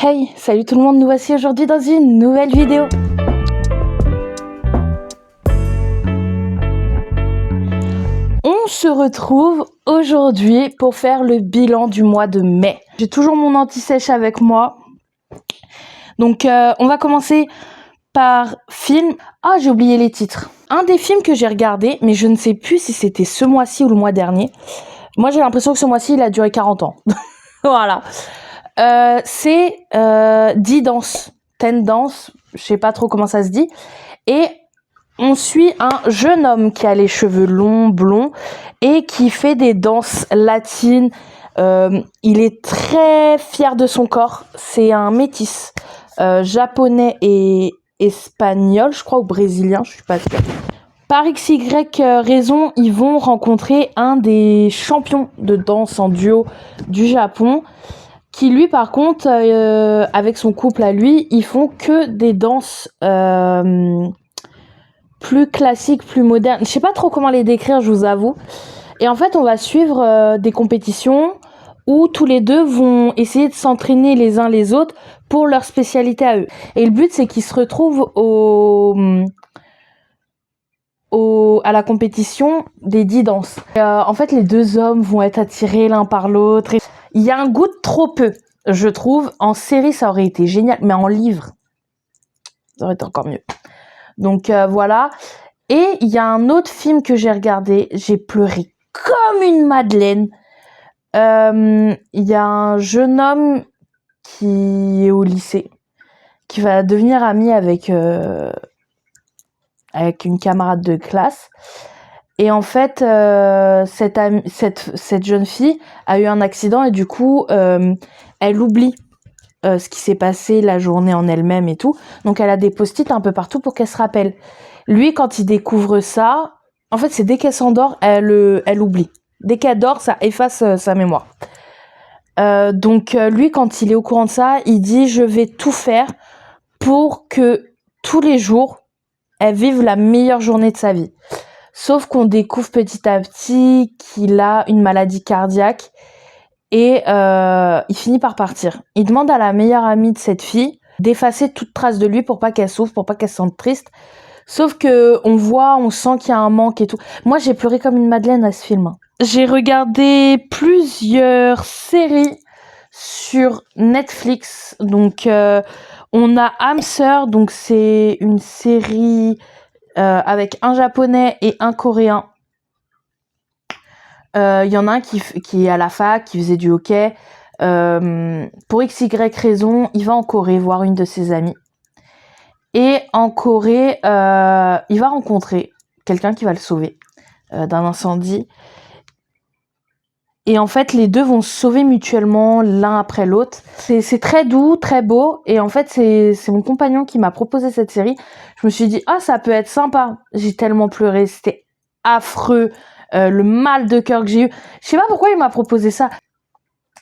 Hey, salut tout le monde, nous voici aujourd'hui dans une nouvelle vidéo. On se retrouve aujourd'hui pour faire le bilan du mois de mai. J'ai toujours mon anti-sèche avec moi. Donc on va commencer par film. Ah, j'ai oublié les titres. Un des films que j'ai regardé, mais je ne sais plus si c'était ce mois-ci ou le mois dernier. Moi j'ai l'impression que ce mois-ci il a duré 40 ans. Voilà. C'est 10 danses, 10 danses, je sais pas trop comment ça se dit, et on suit un jeune homme qui a les cheveux longs, blonds, et qui fait des danses latines. Il est très fier de son corps, c'est un métis, japonais et espagnol, je crois, ou brésilien, je suis pas sûre. Par XY raison, ils vont rencontrer un des champions de danse en duo du Japon, qui lui par contre avec son couple à lui, ils font que des danses plus classiques, plus modernes. Je sais pas trop comment les décrire, je vous avoue. Et en fait on va suivre des compétitions où tous les deux vont essayer de s'entraîner les uns les autres pour leur spécialité à eux. Et le but c'est qu'ils se retrouvent à la compétition des 10 danses. En fait les deux hommes vont être attirés l'un par l'autre. Il y a un goût de trop peu, je trouve. En série, ça aurait été génial, mais en livre, ça aurait été encore mieux. Donc voilà. Et il y a un autre film que j'ai regardé, j'ai pleuré comme une madeleine. Il y a un jeune homme qui est au lycée, qui va devenir ami avec une camarade de classe. Et en fait, cette jeune fille a eu un accident et du coup, elle oublie ce qui s'est passé la journée en elle-même et tout. Donc, elle a des post-it un peu partout pour qu'elle se rappelle. Lui, quand il découvre ça, en fait, c'est dès qu'elle s'endort, elle oublie. Dès qu'elle dort, ça efface sa mémoire. Donc, lui, quand il est au courant de ça, il dit « Je vais tout faire pour que tous les jours, elle vive la meilleure journée de sa vie. » Sauf qu'on découvre petit à petit qu'il a une maladie cardiaque et il finit par partir. Il demande à la meilleure amie de cette fille d'effacer toute trace de lui pour pas qu'elle souffre, pour pas qu'elle se sente triste. Sauf que on sent qu'il y a un manque et tout. Moi, j'ai pleuré comme une madeleine à ce film. J'ai regardé plusieurs séries sur Netflix. Donc, on a âme sœur, donc c'est une série avec un japonais et un coréen. Il y en a un qui est à la fac, qui faisait du hockey. Pour XY raison, il va en Corée voir une de ses amies. Et en Corée, il va rencontrer quelqu'un qui va le sauver d'un incendie. Et en fait, les deux vont se sauver mutuellement l'un après l'autre. C'est très doux, très beau. Et en fait, c'est mon compagnon qui m'a proposé cette série. Je me suis dit, ah, ça peut être sympa. J'ai tellement pleuré, c'était affreux. Le mal de cœur que j'ai eu. Je sais pas pourquoi il m'a proposé ça.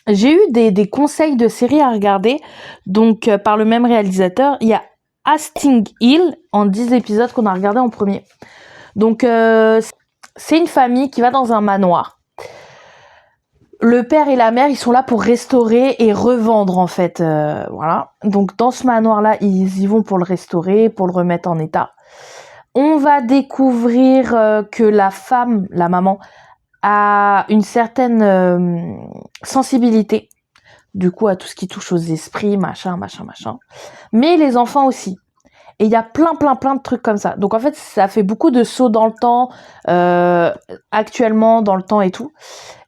J'ai eu des conseils de séries à regarder. Donc, par le même réalisateur, il y a Hastings Hill en 10 épisodes qu'on a regardé en premier. Donc, c'est une famille qui va dans un manoir. Le père et la mère, ils sont là pour restaurer et revendre, en fait. Voilà. Donc, dans ce manoir-là, ils y vont pour le restaurer, pour le remettre en état. On va découvrir que la femme, la maman, a une certaine sensibilité. Du coup, à tout ce qui touche aux esprits, machin. Mais les enfants aussi. Et il y a plein de trucs comme ça. Donc en fait, ça fait beaucoup de sauts dans le temps, actuellement dans le temps et tout.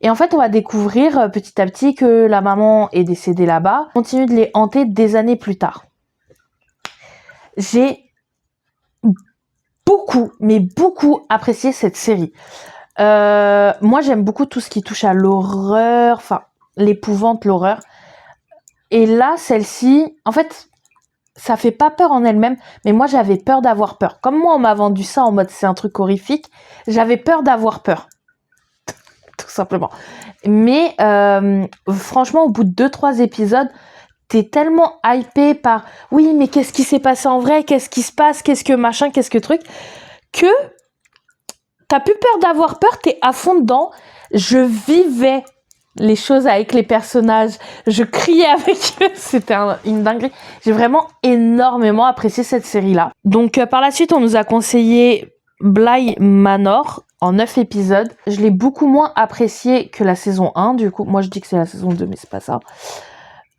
Et en fait, on va découvrir petit à petit que la maman est décédée là-bas, continue de les hanter des années plus tard. J'ai beaucoup apprécié cette série. Moi, j'aime beaucoup tout ce qui touche à l'horreur, enfin, l'épouvante, l'horreur. Et là, celle-ci, en fait, ça fait pas peur en elle-même, mais moi j'avais peur d'avoir peur. Comme moi on m'a vendu ça en mode c'est un truc horrifique, j'avais peur d'avoir peur. Tout simplement. Mais franchement au bout de 2-3 épisodes, t'es tellement hypé par oui mais qu'est-ce qui s'est passé en vrai, qu'est-ce qui se passe, qu'est-ce que machin, qu'est-ce que truc, que t'as plus peur d'avoir peur, t'es à fond dedans. Je vivais les choses avec les personnages, je criais avec eux, c'était une dinguerie. J'ai vraiment énormément apprécié cette série-là. Donc par la suite, on nous a conseillé Bly Manor en 9 épisodes. Je l'ai beaucoup moins apprécié que la saison 1, du coup. Moi, je dis que c'est la saison 2, mais c'est pas ça.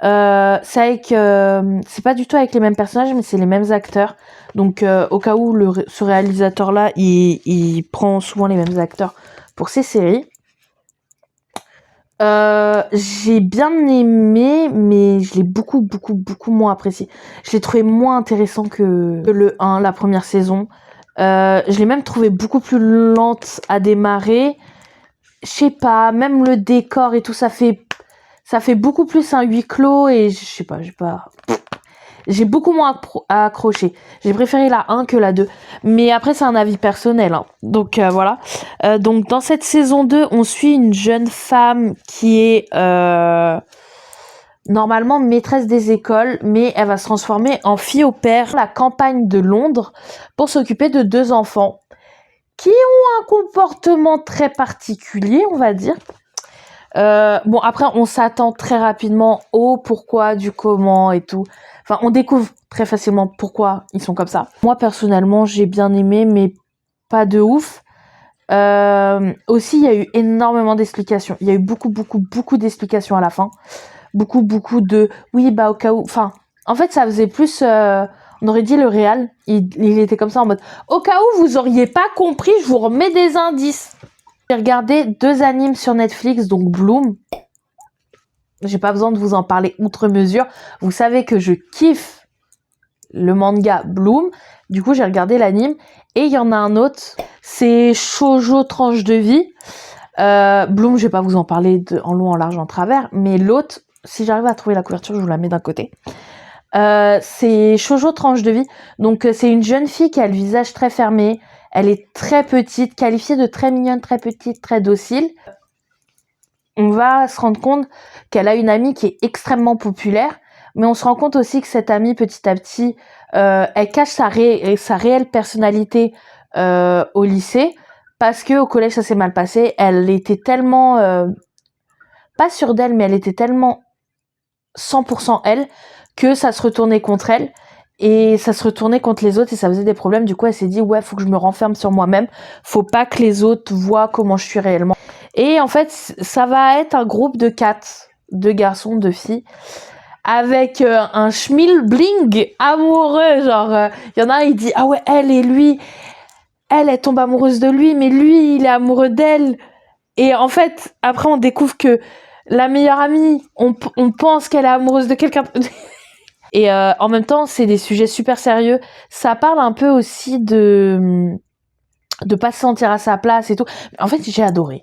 C'est avec... c'est pas du tout avec les mêmes personnages, mais c'est les mêmes acteurs. Donc au cas où ce réalisateur-là, il prend souvent les mêmes acteurs pour ses séries. J'ai bien aimé, mais je l'ai beaucoup moins apprécié. Je l'ai trouvé moins intéressant que le 1, la première saison. Je l'ai même trouvé beaucoup plus lente à démarrer. Je sais pas, même le décor et tout, ça fait beaucoup plus un huis clos et je sais pas, j'ai beaucoup moins accroché. J'ai préféré la 1 que la 2. Mais après, c'est un avis personnel. Hein. Donc, voilà. Donc, dans cette saison 2, on suit une jeune femme qui est normalement maîtresse des écoles, mais elle va se transformer en fille au père à la campagne de Londres pour s'occuper de 2 enfants qui ont un comportement très particulier, on va dire. Bon, après, on s'attend très rapidement au pourquoi, du comment et tout. Enfin, on découvre très facilement pourquoi ils sont comme ça. Moi, personnellement, j'ai bien aimé, mais pas de ouf. Aussi, il y a eu énormément d'explications. Il y a eu beaucoup d'explications à la fin. Beaucoup de... Oui, bah, au cas où... Enfin, en fait, ça faisait plus... on aurait dit le réal. Il était comme ça en mode... Au cas où vous auriez pas compris, je vous remets des indices. J'ai regardé 2 animes sur Netflix, donc Bloom. J'ai pas besoin de vous en parler outre mesure. Vous savez que je kiffe le manga Bloom. Du coup, j'ai regardé l'anime. Et il y en a un autre. C'est Shoujo Tranche de vie. Bloom, je vais pas vous en parler en long, en large, en travers. Mais l'autre, si j'arrive à trouver la couverture, je vous la mets d'un côté. C'est Shoujo Tranche de vie. Donc, c'est une jeune fille qui a le visage très fermé. Elle est très petite, qualifiée de très mignonne, très petite, très docile. On va se rendre compte qu'elle a une amie qui est extrêmement populaire, mais on se rend compte aussi que cette amie, petit à petit, elle cache sa réelle personnalité au lycée, parce que au collège, ça s'est mal passé. Elle était tellement... pas sûre d'elle, mais elle était tellement 100% elle, que ça se retournait contre elle, et ça se retournait contre les autres, et ça faisait des problèmes. Du coup, elle s'est dit, ouais, faut que je me renferme sur moi-même, faut pas que les autres voient comment je suis réellement. Et en fait, ça va être un groupe de 4, 2 garçons, 2 filles, avec un schmilbling amoureux, genre, y en a un, il dit, ah ouais, elle et lui, elle tombe amoureuse de lui, mais lui, il est amoureux d'elle. Et en fait, après, on découvre que la meilleure amie, on pense qu'elle est amoureuse de quelqu'un. Et en même temps, c'est des sujets super sérieux. Ça parle un peu aussi de pas se sentir à sa place et tout. En fait, j'ai adoré.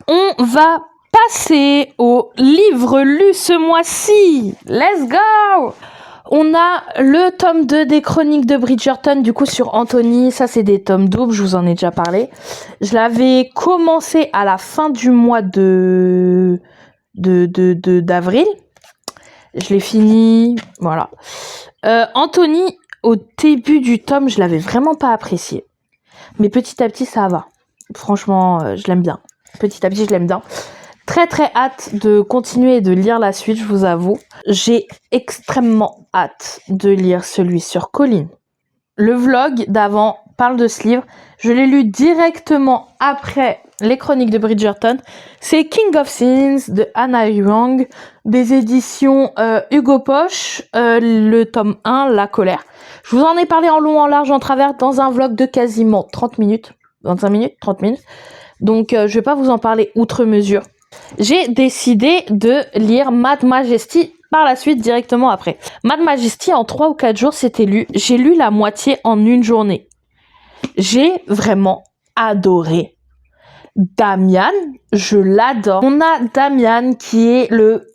On va passer au livre lu ce mois-ci. Let's go! On a le tome 2 des Chroniques de Bridgerton, du coup, sur Anthony. Ça, c'est des tomes doubles, je vous en ai déjà parlé. Je l'avais commencé à la fin du mois d'avril. Je l'ai fini, voilà. Anthony, au début du tome, je l'avais vraiment pas apprécié. Mais petit à petit, ça va. Franchement, je l'aime bien. Petit à petit, je l'aime bien. Très hâte de continuer et de lire la suite, je vous avoue. J'ai extrêmement hâte de lire celui sur Colline. Le vlog d'avant parle de ce livre. Je l'ai lu directement après les Chroniques de Bridgerton. C'est King of Sins de Anna Huang, des éditions Hugo Poche, le tome 1, La colère. Je vous en ai parlé en long, en large, en travers dans un vlog de quasiment 30 minutes, 25 minutes, 30 minutes. Donc je vais pas vous en parler outre mesure. J'ai décidé de lire Mad Majesty par la suite directement après. Mad Majesty, en 3 ou 4 jours, c'était lu. J'ai lu la moitié en une journée. J'ai vraiment adoré. Damian, je l'adore. On a Damian qui est le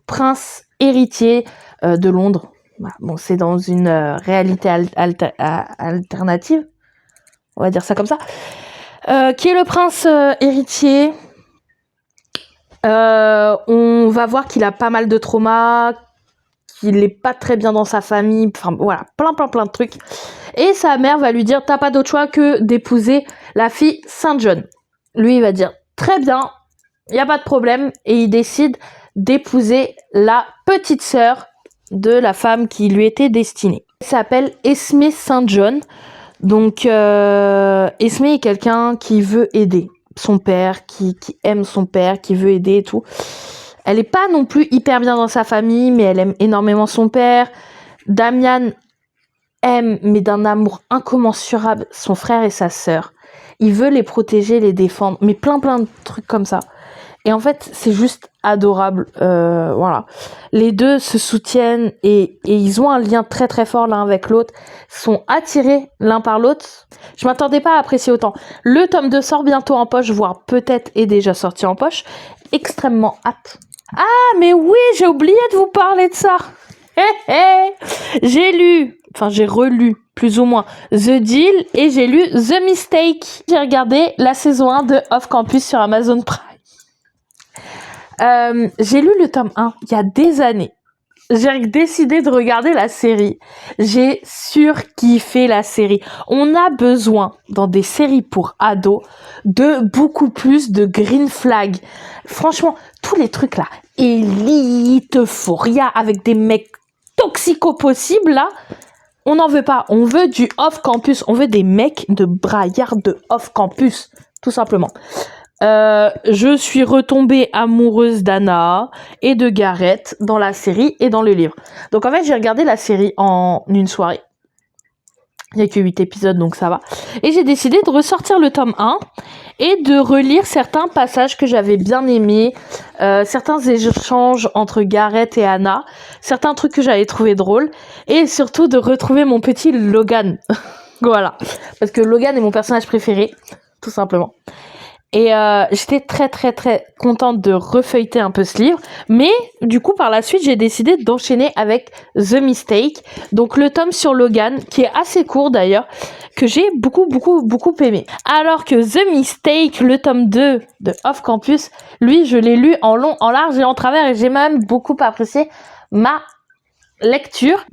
prince héritier de Londres. Bon, c'est dans une réalité alternative. On va dire ça comme ça. Qui est le prince héritier. On va voir qu'il a pas mal de traumas, qu'il est pas très bien dans sa famille, enfin voilà, plein de trucs. Et sa mère va lui dire, t'as pas d'autre choix que d'épouser la fille Saint John. Lui, il va dire, très bien, il n'y a pas de problème. Et il décide d'épouser la petite sœur de la femme qui lui était destinée. Elle s'appelle Esme St. John. Donc, Esme est quelqu'un qui veut aider son père, qui aime son père, qui veut aider et tout. Elle est pas non plus hyper bien dans sa famille, mais elle aime énormément son père. Damian aime, mais d'un amour incommensurable, son frère et sa sœur. Il veut les protéger, les défendre, mais plein de trucs comme ça. Et en fait, c'est juste adorable. Voilà. Les deux se soutiennent et ils ont un lien très fort l'un avec l'autre. Sont attirés l'un par l'autre. Je m'attendais pas à apprécier autant. Le tome 2 sort bientôt en poche, voire peut-être est déjà sorti en poche. Extrêmement hâte. Ah, mais oui, j'ai oublié de vous parler de ça. J'ai relu plus ou moins The Deal et j'ai lu The Mistake. J'ai regardé la saison 1 de Off Campus sur Amazon Prime. J'ai lu le tome 1 il y a des années. J'ai décidé de regarder la série. J'ai surkiffé la série. On a besoin, dans des séries pour ados, de beaucoup plus de green flag. Franchement, tous les trucs là, Elite, Euphoria, avec des mecs toxicos possibles là, on n'en veut pas. On veut du off-campus. On veut des mecs de braillards de off-campus, tout simplement. Je suis retombée amoureuse d'Anna et de Gareth dans la série et dans le livre. Donc en fait, j'ai regardé la série en une soirée. Il n'y a que 8 épisodes, donc ça va. Et j'ai décidé de ressortir le tome 1 et de relire certains passages que j'avais bien aimés, certains échanges entre Gareth et Anna, certains trucs que j'avais trouvé drôles, et surtout de retrouver mon petit Logan. Voilà. Parce que Logan est mon personnage préféré, tout simplement. Et j'étais très contente de refeuilleter un peu ce livre. Mais du coup, par la suite, j'ai décidé d'enchaîner avec The Mistake. Donc le tome sur Logan, qui est assez court d'ailleurs, que j'ai beaucoup aimé. Alors que The Mistake, le tome 2 de Off Campus, lui, je l'ai lu en long, en large et en travers. Et j'ai même beaucoup apprécié ma lecture.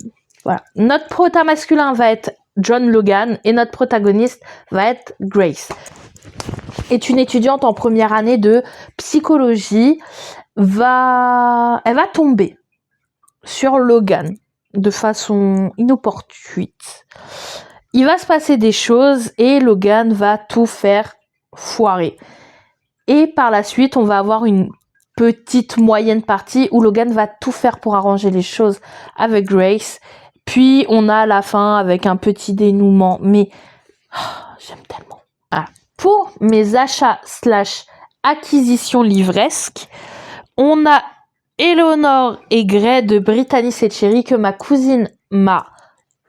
Voilà. Notre prota masculin va être John Logan et notre protagoniste va être Grace. Est une étudiante en première année de psychologie, elle va tomber sur Logan de façon inopportune. Il va se passer des choses et Logan va tout faire foirer. Et par la suite, on va avoir une petite moyenne partie où Logan va tout faire pour arranger les choses avec Grace. Puis on a la fin avec un petit dénouement, mais j'aime tellement. Voilà. Pour mes achats / acquisitions livresques, on a Eleanor et Grey de Brittany Setcheri que ma cousine m'a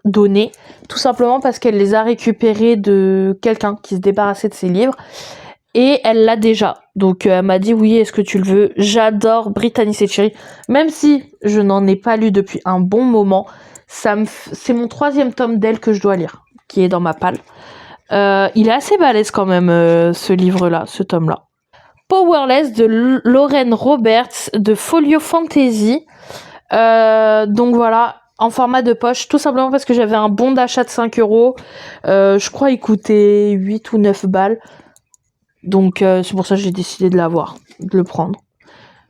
donné, tout simplement parce qu'elle les a récupérés de quelqu'un qui se débarrassait de ses livres et elle l'a déjà. Donc elle m'a dit oui, est-ce que tu le veux? J'adore Brittany Setcheri, même si je n'en ai pas lu depuis un bon moment. C'est mon 3e tome d'elle que je dois lire, qui est dans ma palle. Il est assez balèze quand même, ce livre-là, ce tome-là. Powerless de Lauren Roberts de Folio Fantasy. Donc voilà, en format de poche, tout simplement parce que j'avais un bon d'achat de 5 €. Je crois il coûtait 8 ou 9 balles. Donc c'est pour ça que j'ai décidé de l'avoir, de le prendre.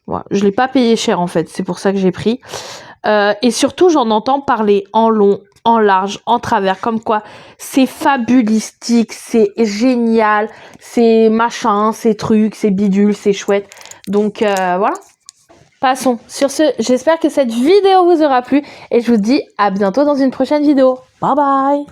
Voilà. Je l'ai pas payé cher en fait, c'est pour ça que j'ai pris. Et surtout, j'en entends parler en long, en large, en travers, comme quoi c'est fabulistique, c'est génial, c'est machin, c'est truc, c'est bidule, c'est chouette. Donc voilà. Passons. Sur ce, j'espère que cette vidéo vous aura plu et je vous dis à bientôt dans une prochaine vidéo. Bye bye.